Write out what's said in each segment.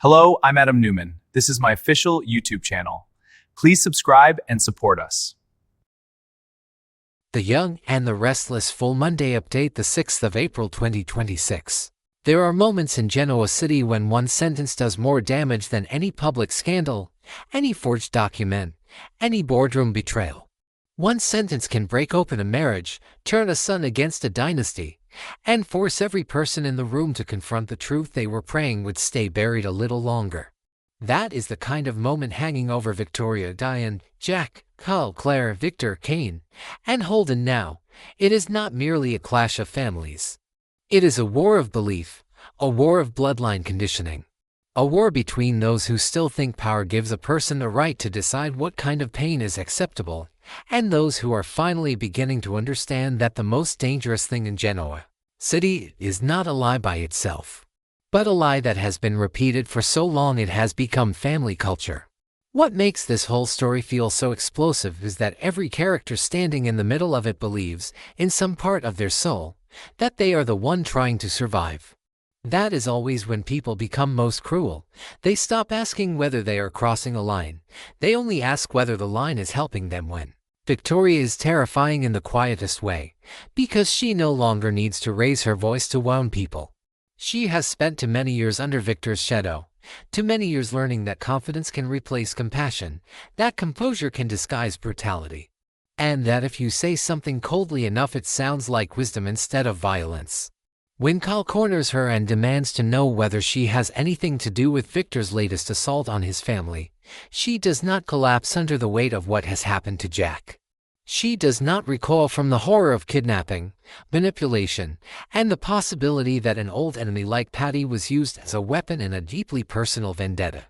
Hello, I'm Adam Newman. This is my official YouTube channel. Please subscribe and support us. The Young and the Restless Full Monday Update, the 6th of April 2026. There are moments in Genoa City when one sentence does more damage than any public scandal, any forged document, any boardroom betrayal. One sentence can break open a marriage, turn a son against a dynasty, and force every person in the room to confront the truth they were praying would stay buried a little longer. That is the kind of moment hanging over Victoria, Diane, Jack, Carl, Claire, Victor, Kane, and Holden now. It is not merely a clash of families. It is a war of belief, a war of bloodline conditioning. A war between those who still think power gives a person the right to decide what kind of pain is acceptable, and those who are finally beginning to understand that the most dangerous thing in Genoa City is not a lie by itself, but a lie that has been repeated for so long it has become family culture. What makes this whole story feel so explosive is that every character standing in the middle of it believes, in some part of their soul, that they are the one trying to survive. That is always when people become most cruel. They stop asking whether they are crossing a line. They only ask whether the line is helping them win. Victoria is terrifying in the quietest way, because she no longer needs to raise her voice to wound people. She has spent too many years under Victor's shadow, too many years learning that confidence can replace compassion, that composure can disguise brutality, and that if you say something coldly enough it sounds like wisdom instead of violence. When Carl corners her and demands to know whether she has anything to do with Victor's latest assault on his family, she does not collapse under the weight of what has happened to Jack. She does not recoil from the horror of kidnapping, manipulation, and the possibility that an old enemy like Patty was used as a weapon in a deeply personal vendetta.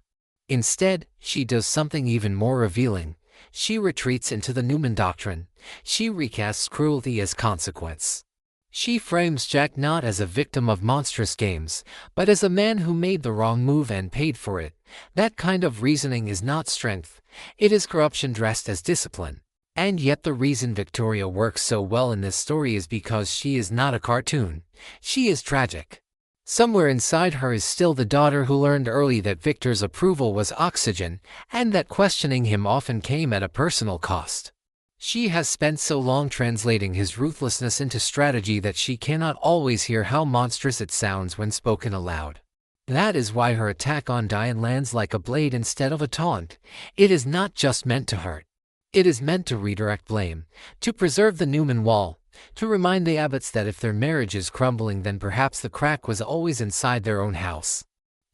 Instead, she does something even more revealing. She retreats into the Newman doctrine. She recasts cruelty as consequence. She frames Jack not as a victim of monstrous games, but as a man who made the wrong move and paid for it. That kind of reasoning is not strength, it is corruption dressed as discipline. And yet the reason Victoria works so well in this story is because she is not a cartoon. She is tragic. Somewhere inside her is still the daughter who learned early that Victor's approval was oxygen, and that questioning him often came at a personal cost. She has spent so long translating his ruthlessness into strategy that she cannot always hear how monstrous it sounds when spoken aloud. That is why her attack on Diane lands like a blade instead of a taunt. It is not just meant to hurt. It is meant to redirect blame, to preserve the Newman wall, to remind the Abbotts that if their marriage is crumbling then perhaps the crack was always inside their own house.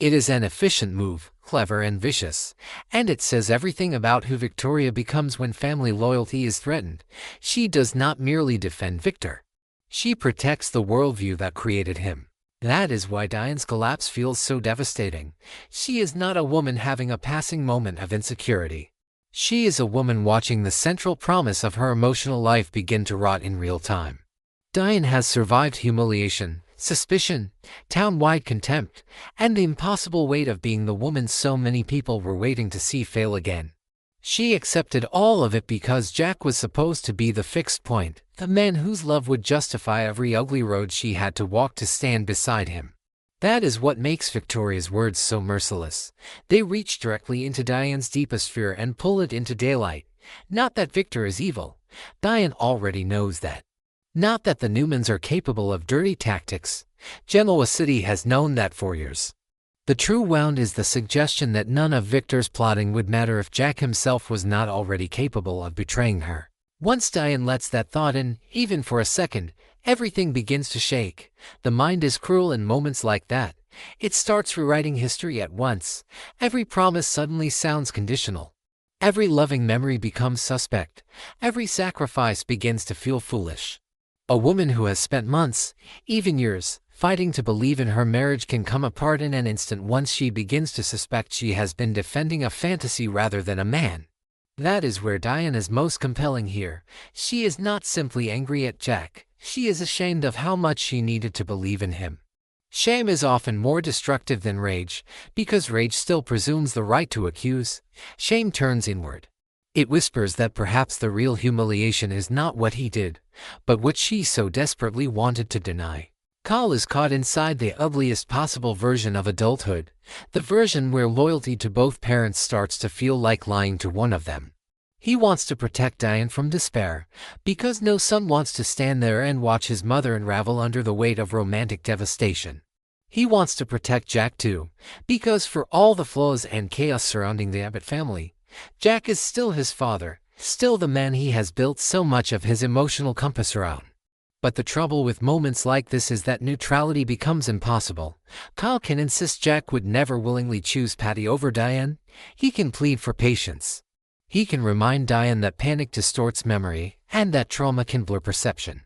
It is an efficient move, clever and vicious, and it says everything about who Victoria becomes when family loyalty is threatened. She does not merely defend Victor. She protects the worldview that created him. That is why Diane's collapse feels so devastating. She is not a woman having a passing moment of insecurity. She is a woman watching the central promise of her emotional life begin to rot in real time. Diane has survived humiliation, suspicion, town-wide contempt, and the impossible weight of being the woman so many people were waiting to see fail again. She accepted all of it because Jack was supposed to be the fixed point, the man whose love would justify every ugly road she had to walk to stand beside him. That is what makes Victoria's words so merciless. They reach directly into Diane's deepest fear and pull it into daylight. Not that Victor is evil. Diane already knows that. Not that the Newmans are capable of dirty tactics. Genoa City has known that for years. The true wound is the suggestion that none of Victor's plotting would matter if Jack himself was not already capable of betraying her. Once Diane lets that thought in, even for a second, everything begins to shake. The mind is cruel in moments like that. It starts rewriting history at once. Every promise suddenly sounds conditional. Every loving memory becomes suspect. Every sacrifice begins to feel foolish. A woman who has spent months, even years, fighting to believe in her marriage can come apart in an instant once she begins to suspect she has been defending a fantasy rather than a man. That is where Diane is most compelling here. She is not simply angry at Jack. She is ashamed of how much she needed to believe in him. Shame is often more destructive than rage, because rage still presumes the right to accuse. Shame turns inward. It whispers that perhaps the real humiliation is not what he did, but what she so desperately wanted to deny. Kyle is caught inside the ugliest possible version of adulthood, the version where loyalty to both parents starts to feel like lying to one of them. He wants to protect Diane from despair, because no son wants to stand there and watch his mother unravel under the weight of romantic devastation. He wants to protect Jack too, because for all the flaws and chaos surrounding the Abbott family, Jack is still his father, still the man he has built so much of his emotional compass around. But the trouble with moments like this is that neutrality becomes impossible. Kyle can insist Jack would never willingly choose Patty over Diane. He can plead for patience. He can remind Diane that panic distorts memory, and that trauma can blur perception.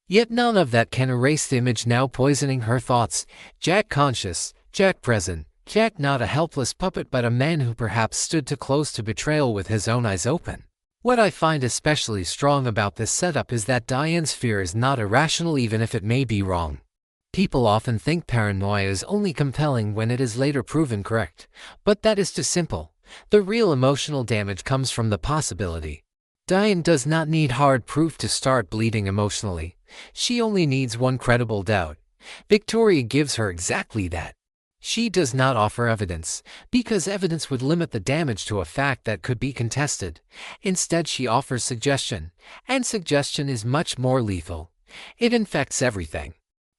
Yet none of that can erase the image now poisoning her thoughts. Jack conscious, Jack present, Jack not a helpless puppet but a man who perhaps stood too close to betrayal with his own eyes open. What I find especially strong about this setup is that Diane's fear is not irrational even if it may be wrong. People often think paranoia is only compelling when it is later proven correct, but that is too simple. The real emotional damage comes from the possibility. Diane does not need hard proof to start bleeding emotionally. She only needs one credible doubt. Victoria gives her exactly that. She does not offer evidence, because evidence would limit the damage to a fact that could be contested. Instead, she offers suggestion, and suggestion is much more lethal. It infects everything.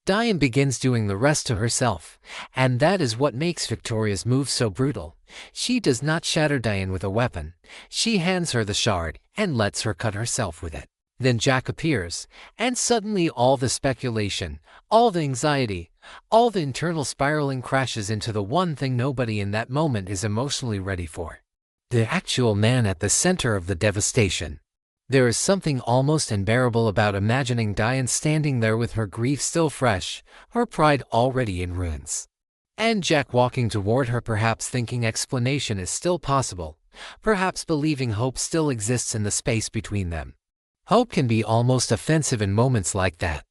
Diane begins doing the rest to herself, and that is what makes Victoria's move so brutal. She does not shatter Diane with a weapon. She hands her the shard and lets her cut herself with it. Then Jack appears, and suddenly all the speculation, all the anxiety, all the internal spiraling crashes into the one thing nobody in that moment is emotionally ready for. The actual man at the center of the devastation. There is something almost unbearable about imagining Diane standing there with her grief still fresh, her pride already in ruins. And Jack walking toward her, perhaps thinking explanation is still possible, perhaps believing hope still exists in the space between them. Hope can be almost offensive in moments like that.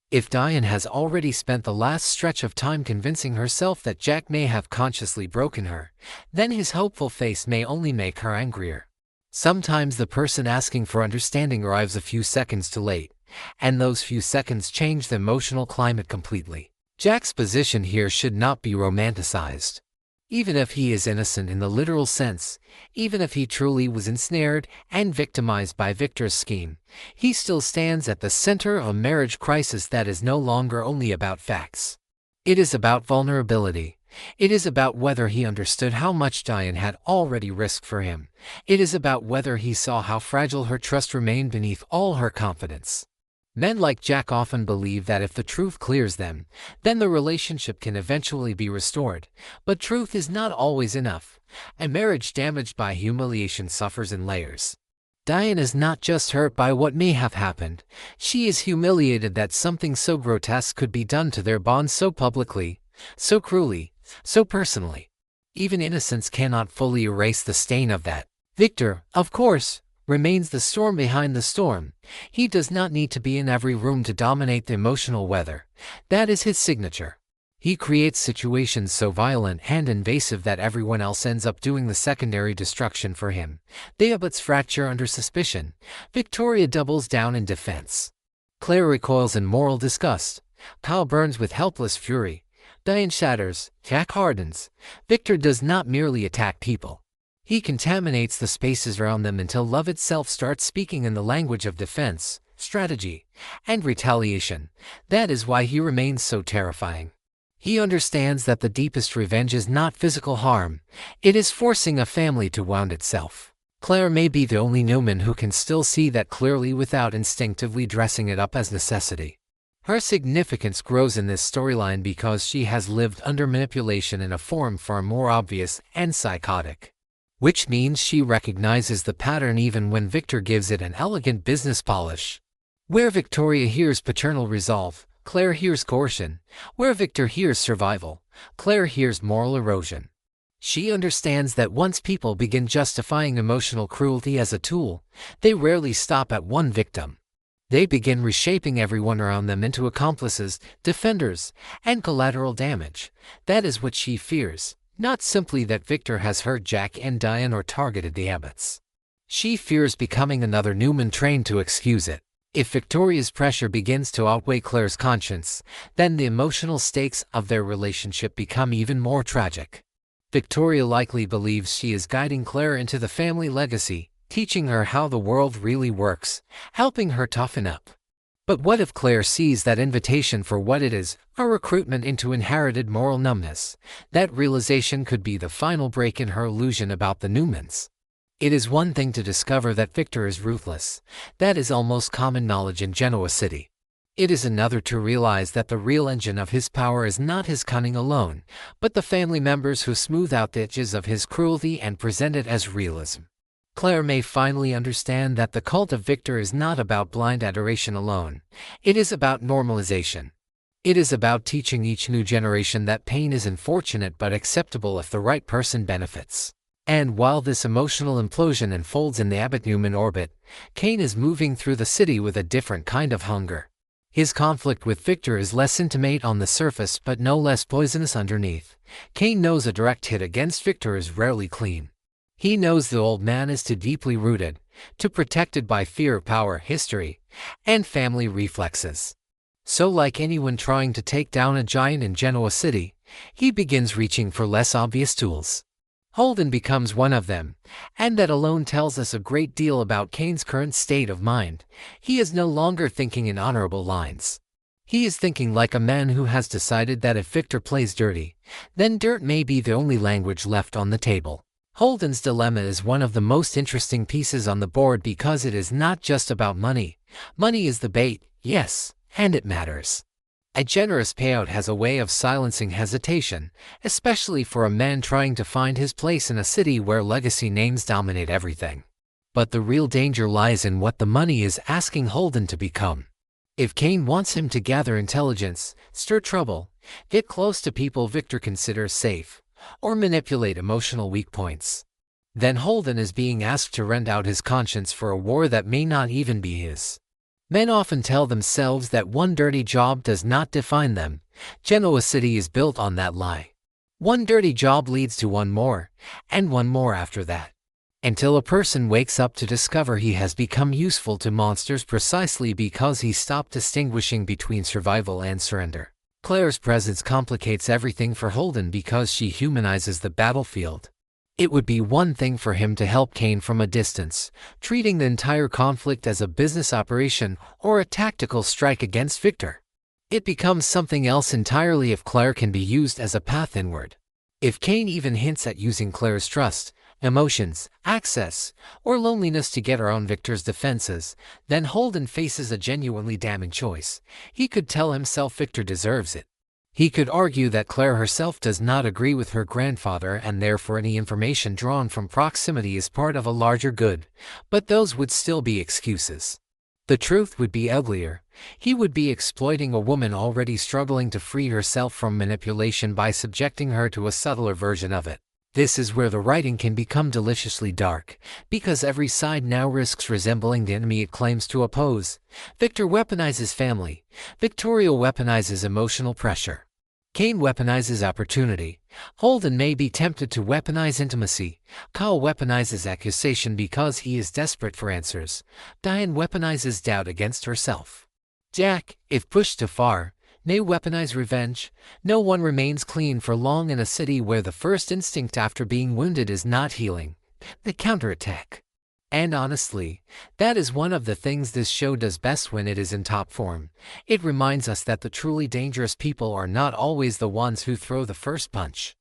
If Diane has already spent the last stretch of time convincing herself that Jack may have consciously broken her, then his hopeful face may only make her angrier. Sometimes the person asking for understanding arrives a few seconds too late, and those few seconds change the emotional climate completely. Jack's position here should not be romanticized. Even if he is innocent in the literal sense, even if he truly was ensnared and victimized by Victor's scheme, he still stands at the center of a marriage crisis that is no longer only about facts. It is about vulnerability. It is about whether he understood how much Diane had already risked for him. It is about whether he saw how fragile her trust remained beneath all her confidence. Men like Jack often believe that if the truth clears them, then the relationship can eventually be restored. But truth is not always enough. A marriage damaged by humiliation suffers in layers. Diane is not just hurt by what may have happened. She is humiliated that something so grotesque could be done to their bond so publicly, so cruelly, so personally. Even innocence cannot fully erase the stain of that. Victor, of course, remains the storm behind the storm. He does not need to be in every room to dominate the emotional weather. That is his signature. He creates situations so violent and invasive that everyone else ends up doing the secondary destruction for him. The Abbotts fracture under suspicion. Victoria doubles down in defense. Claire recoils in moral disgust. Kyle burns with helpless fury. Diane shatters. Jack hardens. Victor does not merely attack people. He contaminates the spaces around them until love itself starts speaking in the language of defense, strategy, and retaliation. That is why he remains so terrifying. He understands that the deepest revenge is not physical harm. It is forcing a family to wound itself. Claire may be the only Newman who can still see that clearly without instinctively dressing it up as necessity. Her significance grows in this storyline because she has lived under manipulation in a form far more obvious and psychotic. Which means she recognizes the pattern even when Victor gives it an elegant business polish. Where Victoria hears paternal resolve, Claire hears coercion. Where Victor hears survival, Claire hears moral erosion. She understands that once people begin justifying emotional cruelty as a tool, they rarely stop at one victim. They begin reshaping everyone around them into accomplices, defenders, and collateral damage. That is what she fears. Not simply that Victor has hurt Jack and Diane or targeted the Abbotts. She fears becoming another Newman trained to excuse it. If Victoria's pressure begins to outweigh Claire's conscience, then the emotional stakes of their relationship become even more tragic. Victoria likely believes she is guiding Claire into the family legacy, teaching her how the world really works, helping her toughen up. But what if Claire sees that invitation for what it is, a recruitment into inherited moral numbness? That realization could be the final break in her illusion about the Newmans. It is one thing to discover that Victor is ruthless. That is almost common knowledge in Genoa City. It is another to realize that the real engine of his power is not his cunning alone, but the family members who smooth out the edges of his cruelty and present it as realism. Claire may finally understand that the cult of Victor is not about blind adoration alone. It is about normalization. It is about teaching each new generation that pain is unfortunate but acceptable if the right person benefits. And while this emotional implosion unfolds in the Abbot Newman orbit, Kane is moving through the city with a different kind of hunger. His conflict with Victor is less intimate on the surface but no less poisonous underneath. Kane knows a direct hit against Victor is rarely clean. He knows the old man is too deeply rooted, too protected by fear, power, history, and family reflexes. So like anyone trying to take down a giant in Genoa City, he begins reaching for less obvious tools. Holden becomes one of them, and that alone tells us a great deal about Kane's current state of mind. He is no longer thinking in honorable lines. He is thinking like a man who has decided that if Victor plays dirty, then dirt may be the only language left on the table. Holden's dilemma is one of the most interesting pieces on the board because it is not just about money. Money is the bait, yes, and it matters. A generous payout has a way of silencing hesitation, especially for a man trying to find his place in a city where legacy names dominate everything. But the real danger lies in what the money is asking Holden to become. If Kane wants him to gather intelligence, stir trouble, get close to people Victor considers safe, or manipulate emotional weak points, then Holden is being asked to rent out his conscience for a war that may not even be his. Men often tell themselves that one dirty job does not define them. Genoa City is built on that lie. One dirty job leads to one more, and one more after that. Until a person wakes up to discover he has become useful to monsters precisely because he stopped distinguishing between survival and surrender. Claire's presence complicates everything for Holden because she humanizes the battlefield. It would be one thing for him to help Kane from a distance, treating the entire conflict as a business operation or a tactical strike against Victor. It becomes something else entirely if Claire can be used as a path inward. If Kane even hints at using Claire's trust, emotions, access, or loneliness to get around Victor's defenses, then Holden faces a genuinely damning choice. He could tell himself Victor deserves it. He could argue that Claire herself does not agree with her grandfather and therefore any information drawn from proximity is part of a larger good, but those would still be excuses. The truth would be uglier. He would be exploiting a woman already struggling to free herself from manipulation by subjecting her to a subtler version of it. This is where the writing can become deliciously dark, because every side now risks resembling the enemy it claims to oppose. Victor weaponizes family. Victoria weaponizes emotional pressure. Kane weaponizes opportunity. Holden may be tempted to weaponize intimacy. Kyle weaponizes accusation because he is desperate for answers. Diane weaponizes doubt against herself. Jack, if pushed too far, may weaponize revenge. No one remains clean for long in a city where the first instinct after being wounded is not healing, the counterattack. And honestly, that is one of the things this show does best when it is in top form. It reminds us that the truly dangerous people are not always the ones who throw the first punch.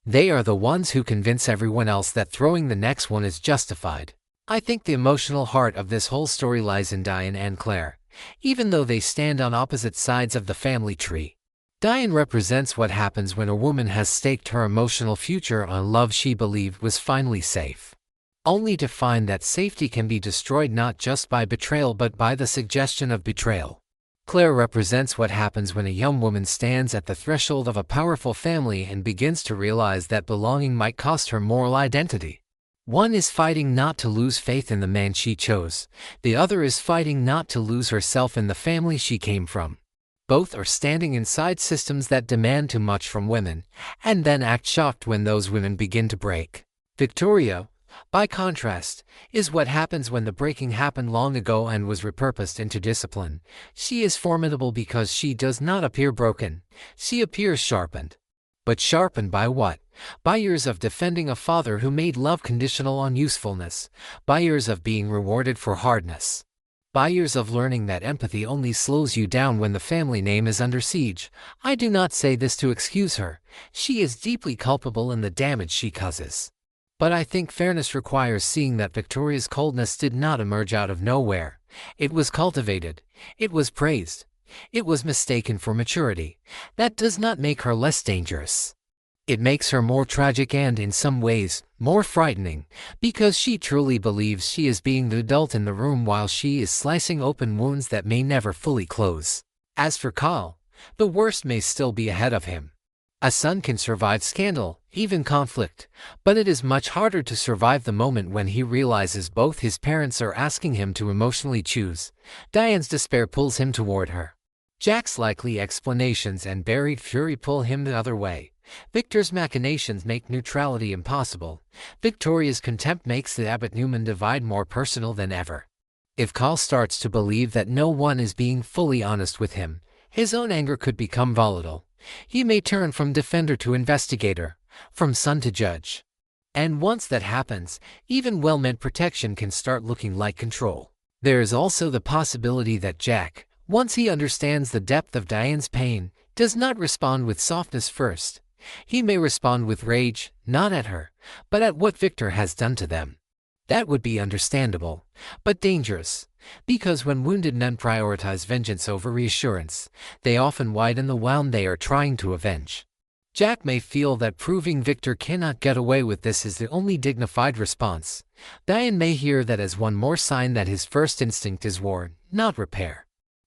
They are the ones who convince everyone else that throwing the next one is justified. I think the emotional heart of this whole story lies in Diane and Claire, even though they stand on opposite sides of the family tree. Diane represents what happens when a woman has staked her emotional future on love she believed was finally safe, only to find that safety can be destroyed not just by betrayal but by the suggestion of betrayal. Claire represents what happens when a young woman stands at the threshold of a powerful family and begins to realize that belonging might cost her moral identity. One is fighting not to lose faith in the man she chose. The other is fighting not to lose herself in the family she came from. Both are standing inside systems that demand too much from women, and then act shocked when those women begin to break. Victoria, by contrast, is what happens when the breaking happened long ago and was repurposed into discipline. She is formidable because she does not appear broken. She appears sharpened. But sharpened by what? By years of defending a father who made love conditional on usefulness, by years of being rewarded for hardness, by years of learning that empathy only slows you down when the family name is under siege. I do not say this to excuse her. She is deeply culpable in the damage she causes. But I think fairness requires seeing that Victoria's coldness did not emerge out of nowhere. It was cultivated. It was praised. It was mistaken for maturity. That does not make her less dangerous. It makes her more tragic and, in some ways, more frightening, because she truly believes she is being the adult in the room while she is slicing open wounds that may never fully close. As for Carl, the worst may still be ahead of him. A son can survive scandal, even conflict, but it is much harder to survive the moment when he realizes both his parents are asking him to emotionally choose. Diane's despair pulls him toward her. Jack's likely explanations and buried fury pull him the other way. Victor's machinations make neutrality impossible. Victoria's contempt makes the Abbott-Newman divide more personal than ever. If Carl starts to believe that no one is being fully honest with him, his own anger could become volatile. He may turn from defender to investigator, from son to judge. And once that happens, even well-meant protection can start looking like control. There is also the possibility that Jack, once he understands the depth of Diane's pain, does not respond with softness first. He may respond with rage, not at her, but at what Victor has done to them. That would be understandable, but dangerous, because when wounded men prioritize vengeance over reassurance, they often widen the wound they are trying to avenge. Jack may feel that proving Victor cannot get away with this is the only dignified response. Diane may hear that as one more sign that his first instinct is war, not repair.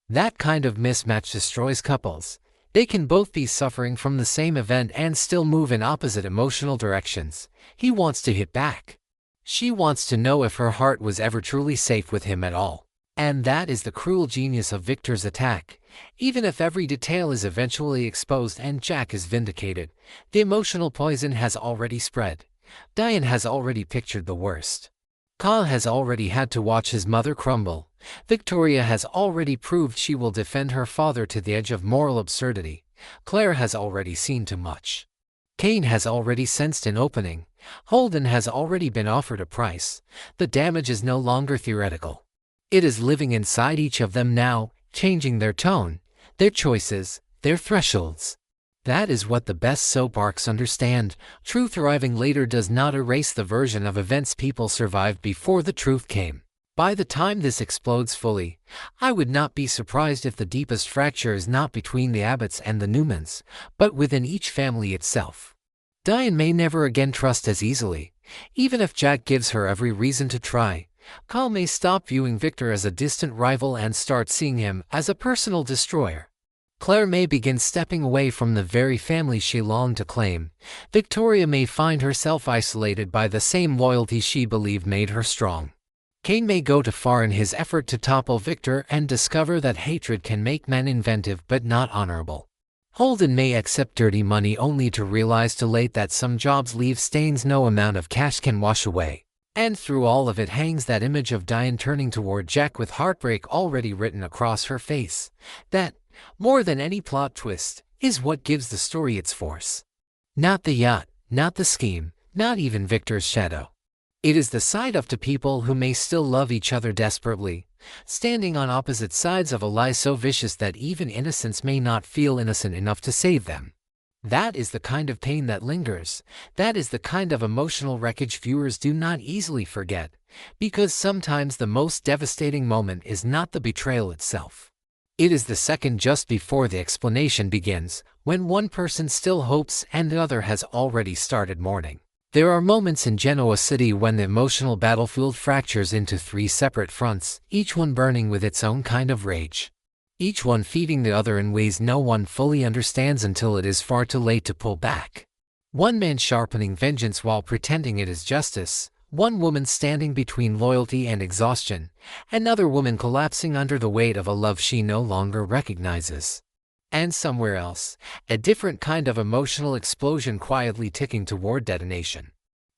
That kind of mismatch destroys couples. They can both be suffering from the same event and still move in opposite emotional directions. He wants to hit back. She wants to know if her heart was ever truly safe with him at all. And that is the cruel genius of Victor's attack. Even if every detail is eventually exposed and Jack is vindicated, the emotional poison has already spread. Diane has already pictured the worst. Carl has already had to watch his mother crumble. Victoria has already proved she will defend her father to the edge of moral absurdity. Claire has already seen too much. Kane has already sensed an opening. Holden has already been offered a price. The damage is no longer theoretical. It is living inside each of them now, changing their tone, their choices, their thresholds. That is what the best soap arcs understand. Truth arriving later does not erase the version of events people survived before the truth came. By the time this explodes fully, I would not be surprised if the deepest fracture is not between the Abbotts and the Newmans, but within each family itself. Diane may never again trust as easily, even if Jack gives her every reason to try. Carl may stop viewing Victor as a distant rival and start seeing him as a personal destroyer. Claire may begin stepping away from the very family she longed to claim. Victoria may find herself isolated by the same loyalty she believed made her strong. Kane may go too far in his effort to topple Victor and discover that hatred can make men inventive but not honorable. Holden may accept dirty money only to realize too late that some jobs leave stains no amount of cash can wash away. And through all of it hangs that image of Diane turning toward Jack with heartbreak already written across her face. That, more than any plot twist, is what gives the story its force. Not the yacht, not the scheme, not even Victor's shadow. It is the side of two people who may still love each other desperately, standing on opposite sides of a lie so vicious that even innocents may not feel innocent enough to save them. That is the kind of pain that lingers. That is the kind of emotional wreckage viewers do not easily forget, because sometimes the most devastating moment is not the betrayal itself. It is the second just before the explanation begins, when one person still hopes and the other has already started mourning. There are moments in Genoa City when the emotional battlefield fractures into three separate fronts, each one burning with its own kind of rage. Each one feeding the other in ways no one fully understands until it is far too late to pull back. One man sharpening vengeance while pretending it is justice, one woman standing between loyalty and exhaustion, another woman collapsing under the weight of a love she no longer recognizes. And somewhere else, a different kind of emotional explosion quietly ticking toward detonation.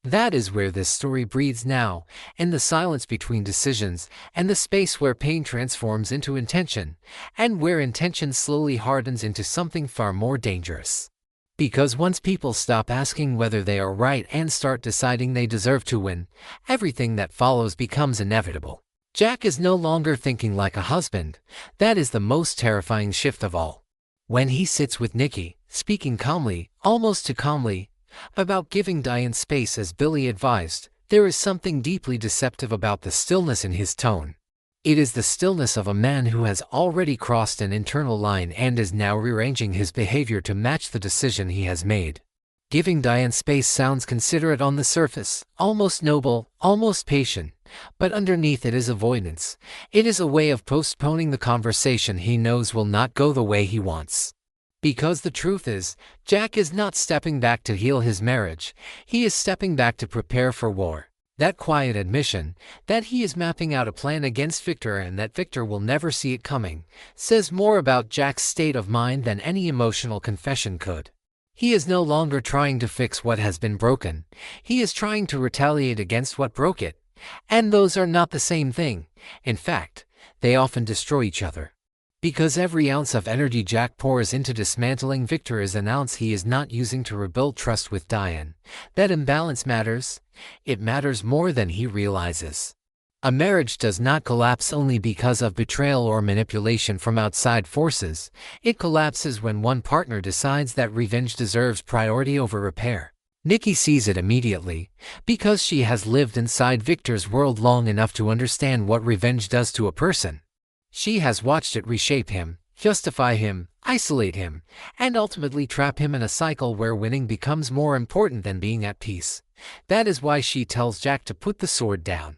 That is where this story breathes now, in the silence between decisions, and the space where pain transforms into intention, and where intention slowly hardens into something far more dangerous. Because once people stop asking whether they are right and start deciding they deserve to win, everything that follows becomes inevitable. Jack is no longer thinking like a husband. That is the most terrifying shift of all. When he sits with Nikki, speaking calmly, almost too calmly, about giving Diane space as Billy advised, there is something deeply deceptive about the stillness in his tone. It is the stillness of a man who has already crossed an internal line and is now rearranging his behavior to match the decision he has made. Giving Diane space sounds considerate on the surface, almost noble, almost patient, but underneath it is avoidance. It is a way of postponing the conversation he knows will not go the way he wants. Because the truth is, Jack is not stepping back to heal his marriage, he is stepping back to prepare for war. That quiet admission, that he is mapping out a plan against Victor and that Victor will never see it coming, says more about Jack's state of mind than any emotional confession could. He is no longer trying to fix what has been broken, he is trying to retaliate against what broke it. And those are not the same thing. In fact, they often destroy each other. Because every ounce of energy Jack pours into dismantling Victor is an ounce he is not using to rebuild trust with Diane. That imbalance matters. It matters more than he realizes. A marriage does not collapse only because of betrayal or manipulation from outside forces. It collapses when one partner decides that revenge deserves priority over repair. Nikki sees it immediately, because she has lived inside Victor's world long enough to understand what revenge does to a person. She has watched it reshape him, justify him, isolate him, and ultimately trap him in a cycle where winning becomes more important than being at peace. That is why she tells Jack to put the sword down.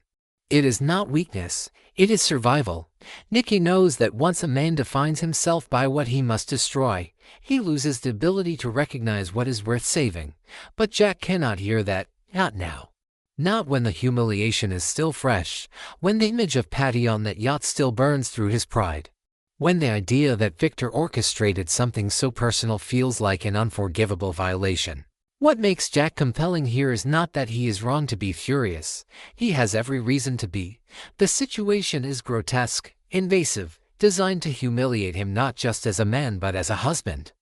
It is not weakness, it is survival. Nikki knows that once a man defines himself by what he must destroy, he loses the ability to recognize what is worth saving. But Jack cannot hear that, not now. Not when the humiliation is still fresh, when the image of Patty on that yacht still burns through his pride. When the idea that Victor orchestrated something so personal feels like an unforgivable violation. What makes Jack compelling here is not that he is wrong to be furious. He has every reason to be. The situation is grotesque, invasive, designed to humiliate him not just as a man but as a husband.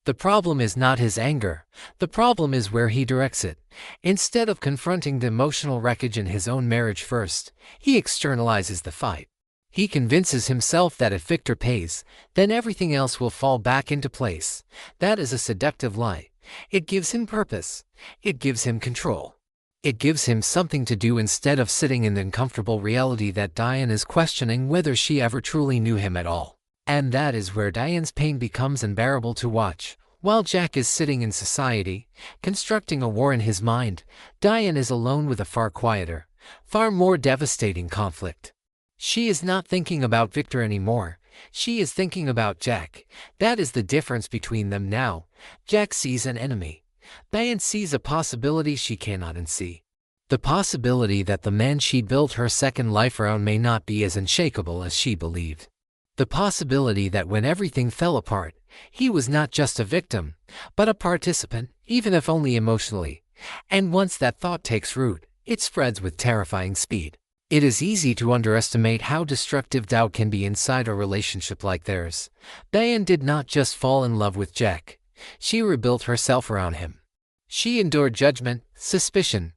The problem is not his anger. The problem is where he directs it. Instead of confronting the emotional wreckage in his own marriage first, he externalizes the fight. He convinces himself that if Victor pays, then everything else will fall back into place. That is a seductive lie. It gives him purpose. It gives him control. It gives him something to do instead of sitting in the uncomfortable reality that Diane is questioning whether she ever truly knew him at all. And that is where Diane's pain becomes unbearable to watch. While Jack is sitting in society, constructing a war in his mind, Diane is alone with a far quieter, far more devastating conflict. She is not thinking about Victor anymore. She is thinking about Jack. That is the difference between them now. Jack sees an enemy. Diane sees a possibility she cannot unsee. The possibility that the man she built her second life around may not be as unshakable as she believed. The possibility that when everything fell apart, he was not just a victim, but a participant, even if only emotionally. And once that thought takes root, it spreads with terrifying speed. It is easy to underestimate how destructive doubt can be inside a relationship like theirs. Diane did not just fall in love with Jack. She rebuilt herself around him. She endured judgment, suspicion,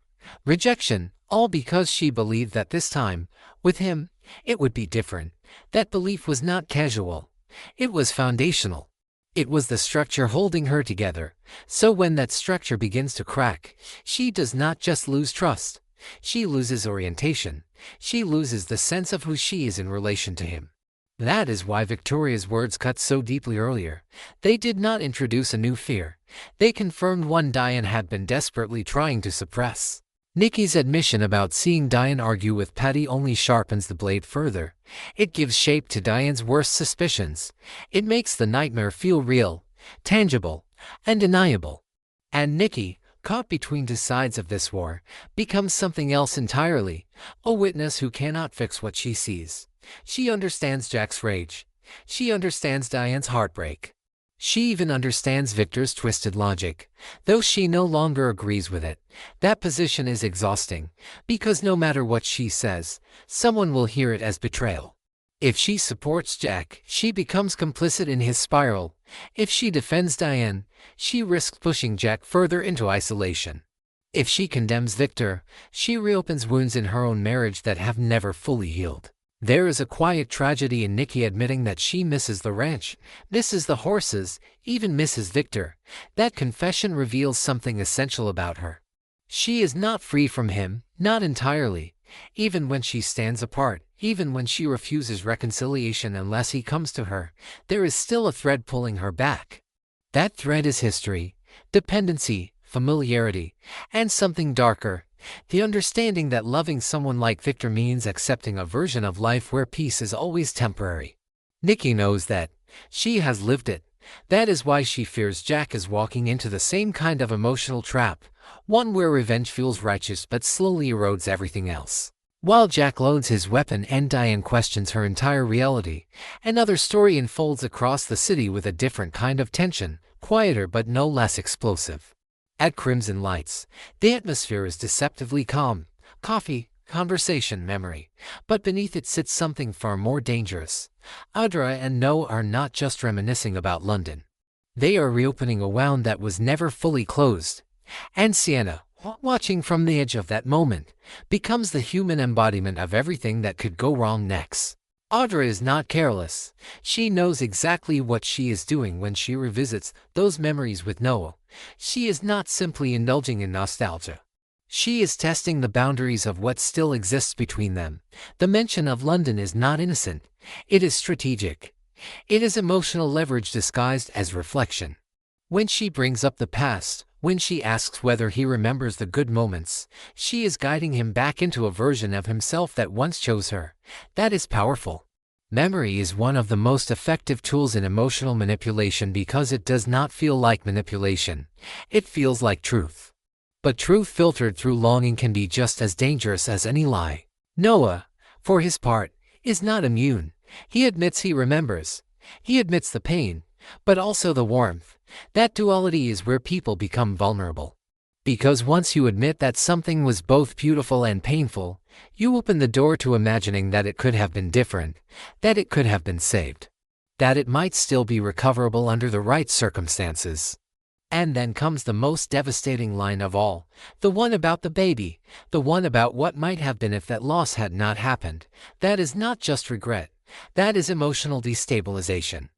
rejection, all because she believed that this time, with him, it would be different. That belief was not casual. It was foundational. It was the structure holding her together. So when that structure begins to crack, she does not just lose trust. She loses orientation. She loses the sense of who she is in relation to him. That is why Victoria's words cut so deeply earlier. They did not introduce a new fear. They confirmed one Diane had been desperately trying to suppress. Nikki's admission about seeing Diane argue with Patty only sharpens the blade further. It gives shape to Diane's worst suspicions. It makes the nightmare feel real, tangible, undeniable. And Nikki, caught between two sides of this war, becomes something else entirely, a witness who cannot fix what she sees. She understands Jack's rage. She understands Diane's heartbreak. She even understands Victor's twisted logic, though she no longer agrees with it. That position is exhausting, because no matter what she says, someone will hear it as betrayal. If she supports Jack, she becomes complicit in his spiral. If she defends Diane, she risks pushing Jack further into isolation. If she condemns Victor, she reopens wounds in her own marriage that have never fully healed. There is a quiet tragedy in Nikki admitting that she misses the ranch, misses the horses, even misses Victor. That confession reveals something essential about her. She is not free from him, not entirely. Even when she stands apart, even when she refuses reconciliation unless he comes to her, there is still a thread pulling her back. That thread is history, dependency, familiarity, and something darker. The understanding that loving someone like Victor means accepting a version of life where peace is always temporary. Nikki knows that. She has lived it. That is why she fears Jack is walking into the same kind of emotional trap, one where revenge feels righteous but slowly erodes everything else. While Jack loads his weapon and Diane questions her entire reality, another story unfolds across the city with a different kind of tension, quieter but no less explosive. At Crimson Lights, the atmosphere is deceptively calm. Coffee, conversation, memory. But beneath it sits something far more dangerous. Audra and Noah are not just reminiscing about London. They are reopening a wound that was never fully closed. And Sienna, watching from the edge of that moment, becomes the human embodiment of everything that could go wrong next. Audra is not careless. She knows exactly what she is doing when she revisits those memories with Noah. She is not simply indulging in nostalgia. She is testing the boundaries of what still exists between them. The mention of London is not innocent. It is strategic. It is emotional leverage disguised as reflection. When she brings up the past, when she asks whether he remembers the good moments, she is guiding him back into a version of himself that once chose her. That is powerful. Memory is one of the most effective tools in emotional manipulation because it does not feel like manipulation. It feels like truth. But truth filtered through longing can be just as dangerous as any lie. Noah, for his part, is not immune. He admits he remembers. He admits the pain, but also the warmth. That duality is where people become vulnerable. Because once you admit that something was both beautiful and painful, you open the door to imagining that it could have been different, that it could have been saved, that it might still be recoverable under the right circumstances. And then comes the most devastating line of all, the one about the baby, the one about what might have been if that loss had not happened. That is not just regret, that is emotional destabilization.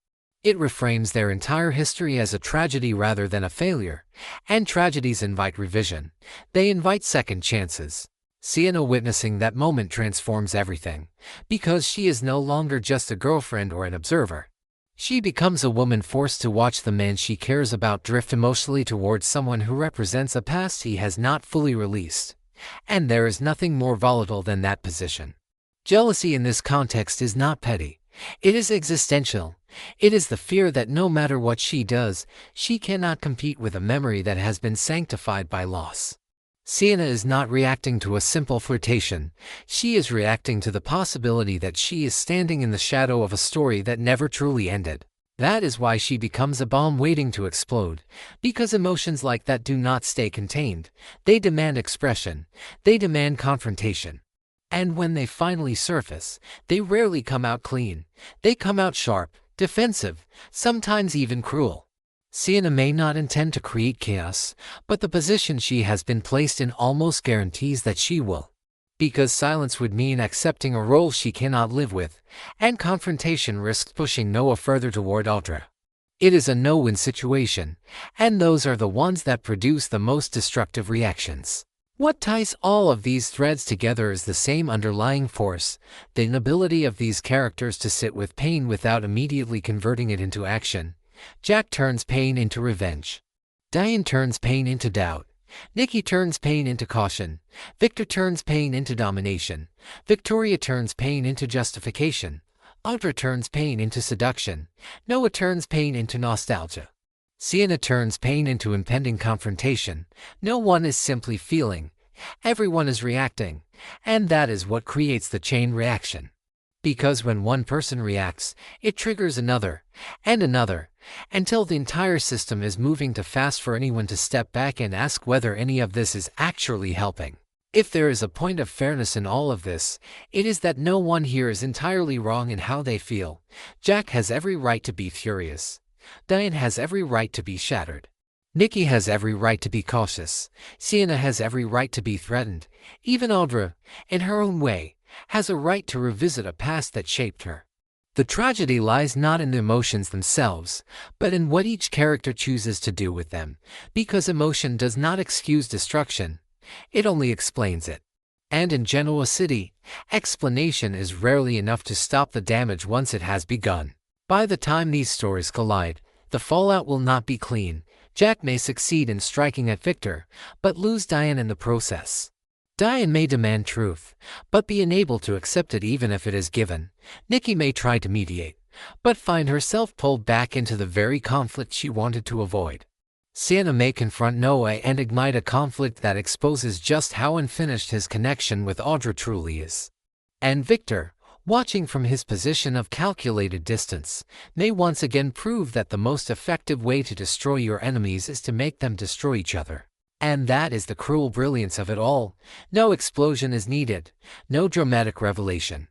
It reframes their entire history as a tragedy rather than a failure, and tragedies invite revision. They invite second chances. Sienna witnessing that moment transforms everything, because she is no longer just a girlfriend or an observer. She becomes a woman forced to watch the man she cares about drift emotionally towards someone who represents a past he has not fully released. And there is nothing more volatile than that position. Jealousy in this context is not petty. It is existential. It is the fear that no matter what she does, she cannot compete with a memory that has been sanctified by loss. Sienna is not reacting to a simple flirtation. She is reacting to the possibility that she is standing in the shadow of a story that never truly ended. That is why she becomes a bomb waiting to explode, because emotions like that do not stay contained. They demand expression. They demand confrontation. And when they finally surface, they rarely come out clean. They come out sharp, defensive, sometimes even cruel. Sienna may not intend to create chaos, but the position she has been placed in almost guarantees that she will. Because silence would mean accepting a role she cannot live with, and confrontation risks pushing Noah further toward Audra. It is a no-win situation, and those are the ones that produce the most destructive reactions. What ties all of these threads together is the same underlying force, the inability of these characters to sit with pain without immediately converting it into action. Jack turns pain into revenge. Diane turns pain into doubt. Nikki turns pain into caution. Victor turns pain into domination. Victoria turns pain into justification. Audra turns pain into seduction. Noah turns pain into nostalgia. Sienna turns pain into impending confrontation. No one is simply feeling. Everyone is reacting. And that is what creates the chain reaction. Because when one person reacts, it triggers another, until the entire system is moving too fast for anyone to step back and ask whether any of this is actually helping. If there is a point of fairness in all of this, it is that no one here is entirely wrong in how they feel. Jack has every right to be furious. Diane has every right to be shattered. Nikki has every right to be cautious. Sienna has every right to be threatened. Even Audra, in her own way, has a right to revisit a past that shaped her. The tragedy lies not in the emotions themselves, but in what each character chooses to do with them, because emotion does not excuse destruction, it only explains it. And in Genoa City, explanation is rarely enough to stop the damage once it has begun. By the time these stories collide, the fallout will not be clean. Jack may succeed in striking at Victor, but lose Diane in the process. Diane may demand truth, but be unable to accept it even if it is given. Nikki may try to mediate, but find herself pulled back into the very conflict she wanted to avoid. Sienna may confront Noah and ignite a conflict that exposes just how unfinished his connection with Audra truly is. And Victor, watching from his position of calculated distance, may once again prove that the most effective way to destroy your enemies is to make them destroy each other. And that is the cruel brilliance of it all. No explosion is needed, no dramatic revelation.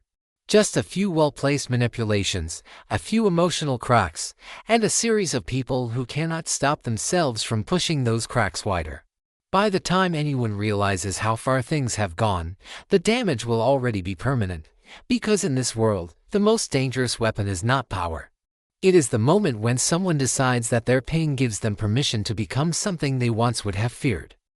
Just a few well-placed manipulations, a few emotional cracks, and a series of people who cannot stop themselves from pushing those cracks wider. By the time anyone realizes how far things have gone, the damage will already be permanent, because in this world, the most dangerous weapon is not power. It is the moment when someone decides that their pain gives them permission to become something they once would have feared.